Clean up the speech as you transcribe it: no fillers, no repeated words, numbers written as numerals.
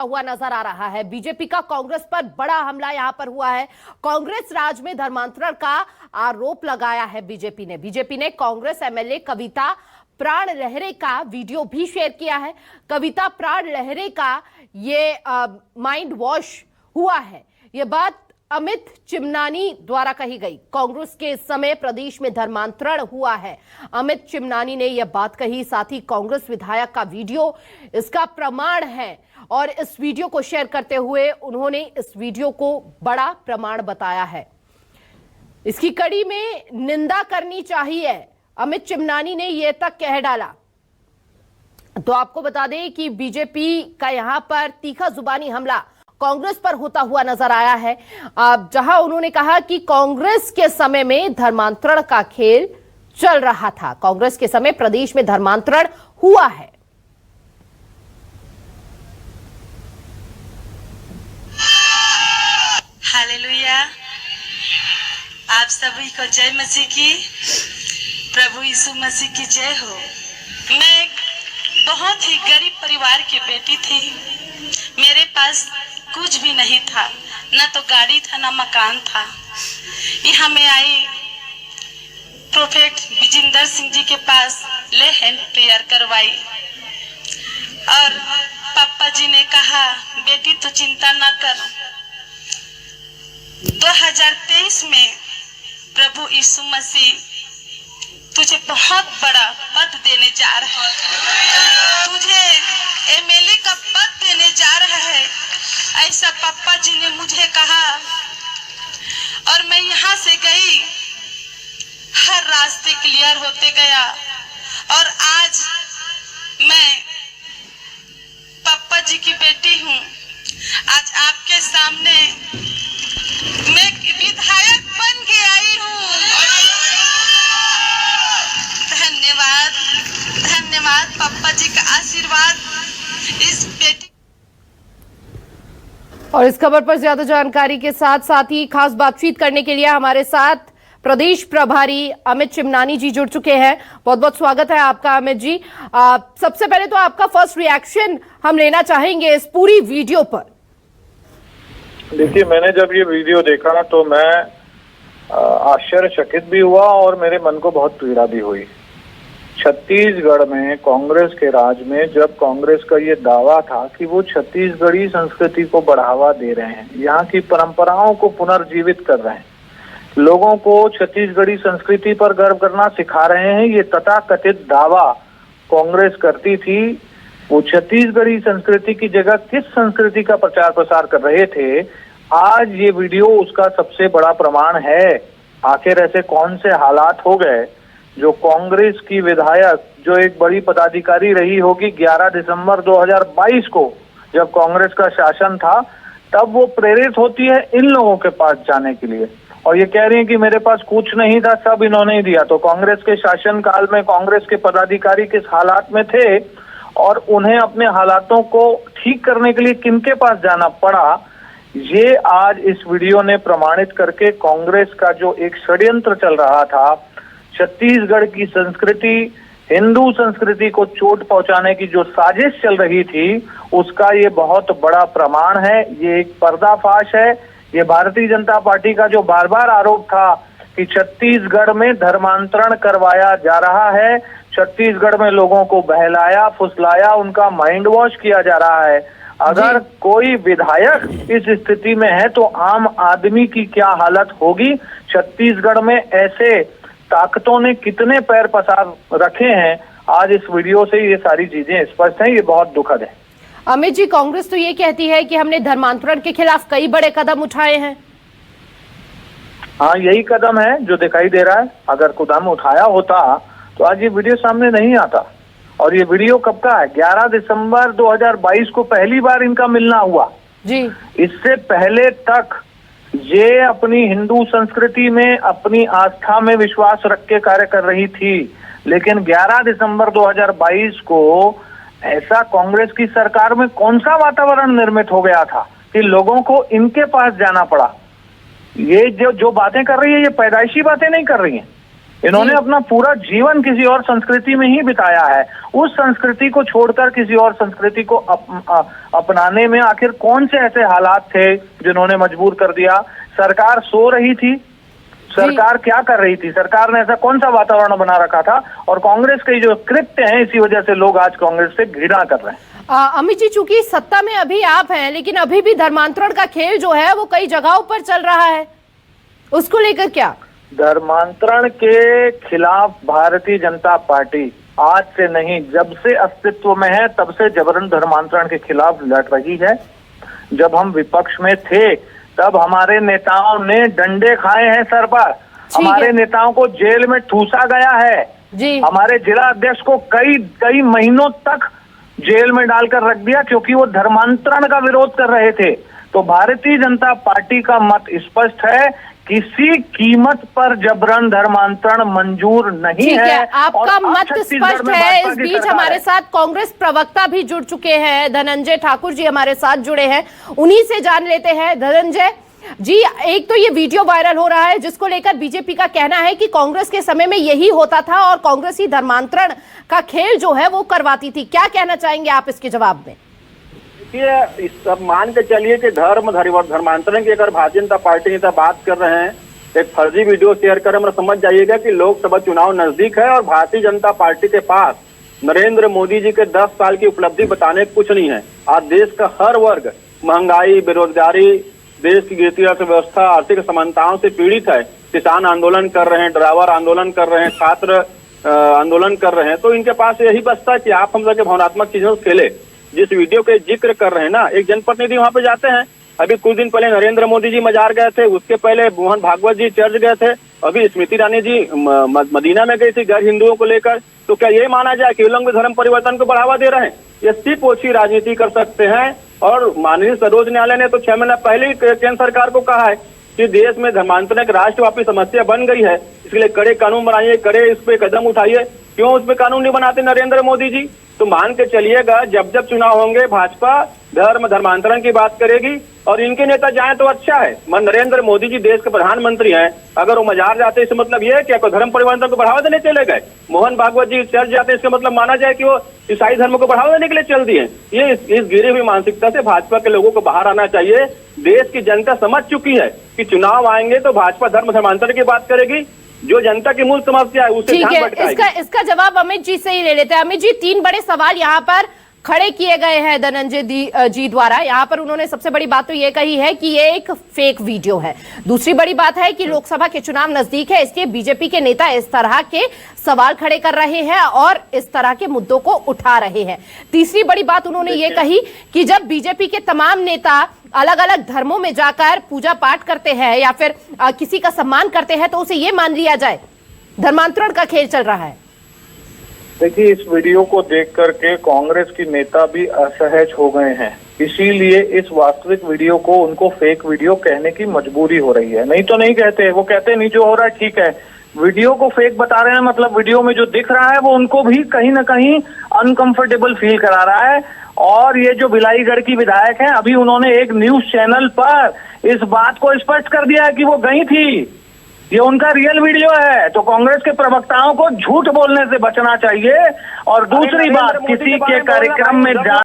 हुआ नजर आ रहा है। बीजेपी का कांग्रेस पर बड़ा हमला यहां पर हुआ है। कांग्रेस राज में धर्मांतरण का आरोप लगाया है बीजेपी ने कांग्रेस एमएलए कविता प्राण लहरे का वीडियो भी शेयर किया है। कविता प्राण लहरे का ये माइंड वॉश हुआ है, ये बात अमित चिमनानी द्वारा कही गई। कांग्रेस के इस समय प्रदेश में धर्मांतरण हुआ है, अमित चिमनानी ने यह बात कही। साथ ही कांग्रेस विधायक का वीडियो इसका प्रमाण है और इस वीडियो को शेयर करते हुए उन्होंने इस वीडियो को बड़ा प्रमाण बताया है। इसकी कड़ी में निंदा करनी चाहिए, अमित चिमनानी ने यह तक कह डाला। तो आपको बता दें कि बीजेपी का यहां पर तीखा जुबानी हमला कांग्रेस पर होता हुआ नजर आया है, जहां उन्होंने कहा कि कांग्रेस के समय में धर्मांतरण का खेल चल रहा था। कांग्रेस के समय प्रदेश में धर्मांतरण हुआ है। हालेलुया। आप सभी को जय मसीह की, प्रभु यीशु मसीह की जय हो। मैं एक बहुत ही गरीब परिवार की बेटी थी। मेरे पास कुछ भी नहीं था, न तो गाड़ी था न मकान था। यहाँ मैं आई प्रोफेट विजेंद्र सिंह जी के पास ले हैंड प्रेयर करवाई और पापा जी ने कहा बेटी तो चिंता ना कर, 2023 में प्रभु यीशु मसीह तुझे बहुत बड़ा पद देने जा रहा है, तुझे एमएलए का पद देने जा रहा है, ऐसा पापा जी ने मुझे कहा। और मैं यहाँ से गई, हर रास्ते क्लियर होते गया और आज मैं पापा जी की बेटी हूँ। आज आपके सामने मैं विधायक बन के आई हूँ। धन्यवाद, धन्यवाद पापा जी का आशीर्वाद इस बेटी। और इस खबर पर ज्यादा जानकारी के साथ ही खास बातचीत करने के लिए हमारे साथ प्रदेश प्रभारी अमित चिमनानी जी जुड़ चुके हैं। बहुत बहुत स्वागत है आपका अमित जी। सबसे पहले तो आपका फर्स्ट रिएक्शन हम लेना चाहेंगे इस पूरी वीडियो पर। देखिए, मैंने जब ये वीडियो देखा तो मैं आश्चर्यचकित भी हुआ और मेरे मन को बहुत पीड़ा भी हुई। छत्तीसगढ़ में कांग्रेस के राज में जब कांग्रेस का ये दावा था कि वो छत्तीसगढ़ी संस्कृति को बढ़ावा दे रहे हैं, यहाँ की परंपराओं को पुनर्जीवित कर रहे हैं, लोगों को छत्तीसगढ़ी संस्कृति पर गर्व करना सिखा रहे हैं, ये तथाकथित दावा कांग्रेस करती थी। वो छत्तीसगढ़ी संस्कृति की जगह किस संस्कृति का प्रचार प्रसार कर रहे थे, आज ये वीडियो उसका सबसे बड़ा प्रमाण है। आखिर ऐसे कौन से हालात हो गए जो कांग्रेस की विधायक, जो एक बड़ी पदाधिकारी रही होगी 11 दिसंबर 2022 को जब कांग्रेस का शासन था, तब वो प्रेरित होती है इन लोगों के पास जाने के लिए और ये कह रही है कि मेरे पास कुछ नहीं था, सब इन्होंने ही दिया। तो कांग्रेस के शासन काल में कांग्रेस के पदाधिकारी किस हालात में थे और उन्हें अपने हालातों को ठीक करने के लिए किनके पास जाना पड़ा, ये आज इस वीडियो ने प्रमाणित करके कांग्रेस का जो एक षड्यंत्र चल रहा था, छत्तीसगढ़ की संस्कृति, हिंदू संस्कृति को चोट पहुंचाने की जो साजिश चल रही थी, उसका ये बहुत बड़ा प्रमाण है। ये एक पर्दाफाश है। ये भारतीय जनता पार्टी का जो बार बार आरोप था कि छत्तीसगढ़ में धर्मांतरण करवाया जा रहा है, छत्तीसगढ़ में लोगों को बहलाया फुसलाया, उनका माइंड वॉश किया जा रहा है। अगर कोई विधायक इस स्थिति में है तो आम आदमी की क्या हालत होगी। छत्तीसगढ़ में ऐसे ताकतों ने कितने पैर पसार रखे हैं, आज इस वीडियो से ये सारी चीजें स्पष्ट हैं। ये बहुत दुखद है। अमित जी, कांग्रेस तो ये कहती है कि हमने धर्मांतरण के खिलाफ कई बड़े कदम उठाए हैं। हाँ, यही कदम है जो दिखाई दे रहा है। अगर कदम उठाया होता तो आज ये वीडियो सामने नहीं आता। और ये वीडियो कब का है? 11 दिसंबर 2022 को पहली बार इनका मिलना हुआ जी। इससे पहले तक ये अपनी हिंदू संस्कृति में, अपनी आस्था में विश्वास रख के कार्य कर रही थी, लेकिन 11 दिसंबर 2022 को ऐसा कांग्रेस की सरकार में कौन सा वातावरण निर्मित हो गया था कि लोगों को इनके पास जाना पड़ा। ये जो बातें कर रही है, ये पैदाइशी बातें नहीं कर रही हैं। इन्होंने अपना पूरा जीवन किसी और संस्कृति में ही बिताया है। उस संस्कृति को छोड़कर किसी और संस्कृति को अपनाने में आखिर कौन से ऐसे हालात थे जिन्होंने मजबूर कर दिया? सरकार सो रही थी, सरकार क्या कर रही थी? सरकार ने ऐसा कौन सा वातावरण बना रखा था? और कांग्रेस के जो कृत्य हैं, इसी वजह से लोग आज कांग्रेस से घृणा कर रहे हैं। अमित जी, चूंकि सत्ता में अभी आप हैं, लेकिन अभी भी धर्मांतरण का खेल जो है वो कई जगहों पर चल रहा है, उसको लेकर क्या? धर्मांतरण के खिलाफ भारतीय जनता पार्टी आज से नहीं, जब से अस्तित्व में है तब से जबरन धर्मांतरण के खिलाफ लड़ रही है। जब हम विपक्ष में थे तब हमारे नेताओं ने डंडे खाए हैं सर पर, हमारे नेताओं को जेल में ठूसा गया है जी। हमारे जिला अध्यक्ष को कई महीनों तक जेल में डालकर रख दिया क्योंकि वो धर्मांतरण का विरोध कर रहे थे। तो भारतीय जनता पार्टी का मत स्पष्ट है, किसी कीमत पर जबरन धर्मांतरण मंजूर नहीं है। आपका मत स्पष्ट है। इस बीच हमारे साथ कांग्रेस प्रवक्ता भी जुड़ चुके हैं, धनंजय ठाकुर जी हमारे साथ जुड़े हैं, उन्हीं से जान लेते हैं। धनंजय जी, एक तो ये वीडियो वायरल हो रहा है जिसको लेकर बीजेपी का कहना है कि कांग्रेस के समय में यही होता था और कांग्रेस ही धर्मांतरण का खेल जो है वो करवाती थी। क्या कहना चाहेंगे आप इसके जवाब में? देखिए, इस सब मान के चलिए कि धर्मांतरण की अगर भारतीय जनता पार्टी नेता बात कर रहे हैं, एक फर्जी वीडियो शेयर कर हम समझ जाइएगा कि लोकसभा चुनाव नजदीक है और भारतीय जनता पार्टी के पास नरेंद्र मोदी जी के 10 साल की उपलब्धि बताने कुछ नहीं है। आज देश का हर वर्ग महंगाई, बेरोजगारी, देश की गिरती अर्थव्यवस्था, आर्थिक असमानताओं से पीड़ित है। किसान आंदोलन कर रहे हैं, ड्राइवर आंदोलन कर रहे हैं, छात्र आंदोलन कर रहे हैं। तो इनके पास यही बचता है कि आप हम लोग भावनात्मक चीजों से खेले। जिस वीडियो के जिक्र कर रहे हैं ना, एक जनप्रतिनिधि वहां पे जाते हैं, अभी कुछ दिन पहले नरेंद्र मोदी जी मजार गए थे, उसके पहले मोहन भागवत जी चर्च गए थे, अभी स्मृति ईरानी जी मदीना में गई थी गैर हिंदुओं को लेकर। तो क्या ये माना जाए कि लोग धर्म परिवर्तन को बढ़ावा दे रहे हैं? ये सिर्फ ओछी राजनीति कर सकते हैं। और माननीय सर्वोच्च न्यायालय ने तो 6 महीना पहले ही केंद्र सरकार को कहा है कि देश में धर्मांतरण एक राष्ट्रव्यापी समस्या बन गई है, इसके लिए कड़े कानून बनाइए, कड़े इस पे कदम उठाइए। क्यों उस पे कानून नहीं बनाते नरेंद्र मोदी जी? तो मान के चलिएगा जब जब चुनाव होंगे भाजपा धर्मांतरण की बात करेगी और इनके नेता जाएं तो अच्छा है। नरेंद्र मोदी जी देश के प्रधानमंत्री हैं, अगर वो मजार जाते इसका मतलब ये है कि कोई धर्म परिवर्तन को बढ़ावा देने चले गए। मोहन भागवत जी चर्च जाते इसका मतलब माना जाए कि वो ईसाई धर्म को बढ़ावा देने के लिए चल दिए। ये इस गिरी हुई मानसिकता से भाजपा के लोगों को बाहर आना चाहिए। देश की जनता समझ चुकी है कि चुनाव आएंगे तो भाजपा धर्मांतरण की बात करेगी, जो जनता की मूल समस्या है उसे ध्यान भटकाएगी। इसका जवाब अमित जी से ही ले लेते हैं। अमित जी, 3 बड़े सवाल यहाँ पर खड़े किए गए हैं धनंजय जी द्वारा। यहाँ पर उन्होंने सबसे बड़ी बात तो ये कही है कि ये एक फेक वीडियो है। दूसरी बड़ी बात है कि लोकसभा के चुनाव नजदीक है, इसलिए बीजेपी के नेता इस तरह के सवाल खड़े कर रहे हैं और इस तरह के मुद्दों को उठा रहे हैं। तीसरी बड़ी बात उन्होंने ये कही कि जब बीजेपी के तमाम नेता अलग अलग धर्मों में जाकर पूजा पाठ करते हैं या फिर किसी का सम्मान करते हैं तो उसे ये मान लिया जाए धर्मांतरण का खेल चल रहा है। देखिए, इस वीडियो को देख करके कांग्रेस की नेता भी असहज हो गए हैं, इसीलिए इस वास्तविक वीडियो को उनको फेक वीडियो कहने की मजबूरी हो रही है। नहीं तो नहीं कहते, वो कहते नहीं जो हो रहा है ठीक है, वीडियो को फेक बता रहे हैं, मतलब वीडियो में जो दिख रहा है वो उनको भी कहीं ना कहीं अनकंफर्टेबल फील करा रहा है। और ये जो बिलाईगढ़ की विधायक हैं, अभी उन्होंने एक न्यूज चैनल पर इस बात को स्पष्ट कर दिया है कि वो गई थी, ये उनका रियल वीडियो है। तो कांग्रेस के प्रवक्ताओं को झूठ बोलने से बचना चाहिए। और दूसरी बात, किसी के कार्यक्रम में